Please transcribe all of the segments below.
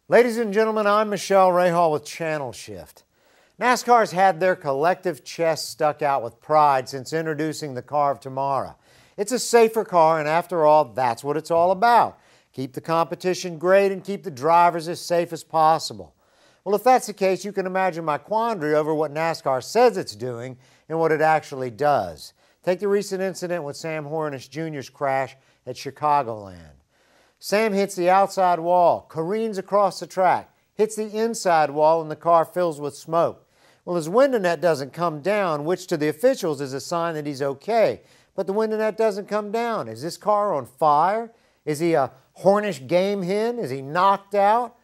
Ladies and gentlemen, I'm Michele Rahal with ChannelShift. NASCAR's had their collective chest stuck out with pride since introducing the car of tomorrow. It's a safer car, and after all, that's what it's all about. Keep the competition great and keep the drivers as safe as possible. Well, if that's the case, you can imagine my quandary over what NASCAR says it's doing and what it actually does. Take the recent incident with Sam Hornish Jr.'s crash at Chicagoland. Sam hits the outside wall, careens across the track, hits the inside wall, and the car fills with smoke. Well, his window net doesn't come down, which to the officials is a sign that he's okay. But the window net doesn't come down. Is this car on fire? Is he a Hornish game hen? Is he knocked out?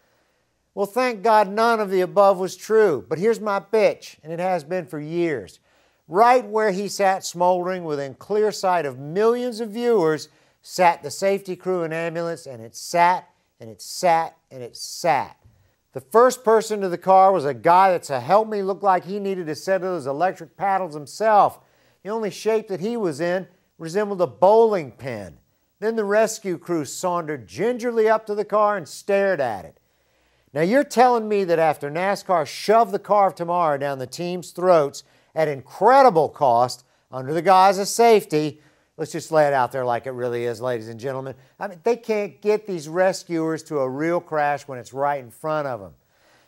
Well, thank God none of the above was true. But here's my bitch, and it has been for years. Right where he sat smoldering within clear sight of millions of viewers sat the safety crew and ambulance, and it sat, and it sat, and it sat. The first person to the car was a guy that, to help me, looked like he needed a set of those electric paddles himself. The only shape that he was in resembled a bowling pin. Then the rescue crew sauntered gingerly up to the car and stared at it. Now you're telling me that after NASCAR shoved the car of tomorrow down the team's throats at incredible cost under the guise of safety, let's just lay it out there like it really is, ladies and gentlemen. I mean, they can't get these rescuers to a real crash when it's right in front of them.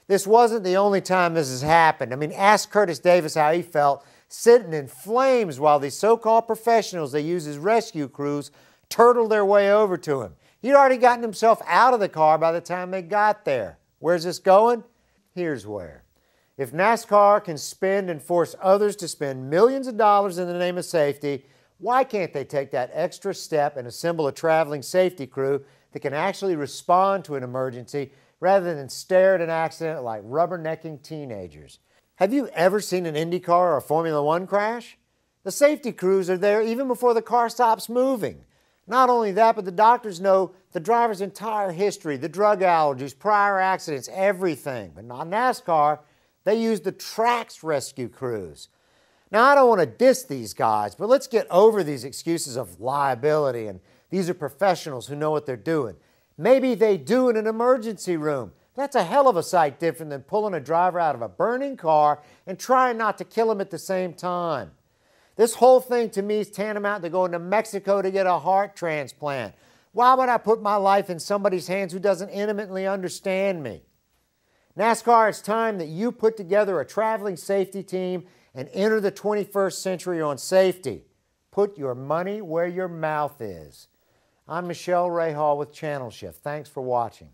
This wasn't the only time this has happened. I mean, ask Curtis Davis how he felt sitting in flames while these so-called professionals they use as rescue crews turtled their way over to him. He'd already gotten himself out of the car by the time they got there. Where's this going? Here's where. If NASCAR can spend and force others to spend millions of dollars in the name of safety, why can't they take that extra step and assemble a traveling safety crew that can actually respond to an emergency rather than stare at an accident like rubbernecking teenagers? Have you ever seen an Indycar or a Formula One crash? The safety crews are there even before the car stops moving. Not only that, but the doctors know the driver's entire history, the drug allergies, prior accidents, everything. But not NASCAR. They use the track's rescue crews. Now, I don't want to diss these guys, but let's get over these excuses of liability and these are professionals who know what they're doing. Maybe they do in an emergency room. That's a hell of a sight different than pulling a driver out of a burning car and trying not to kill him at the same time. This whole thing to me is tantamount to going to Mexico to get a heart transplant. Why would I put my life in somebody's hands who doesn't intimately understand me? NASCAR, it's time that you put together a traveling safety team and enter the 21st century on safety. Put your money where your mouth is. I'm Michele Rahal with ChannelShift. Thanks for watching.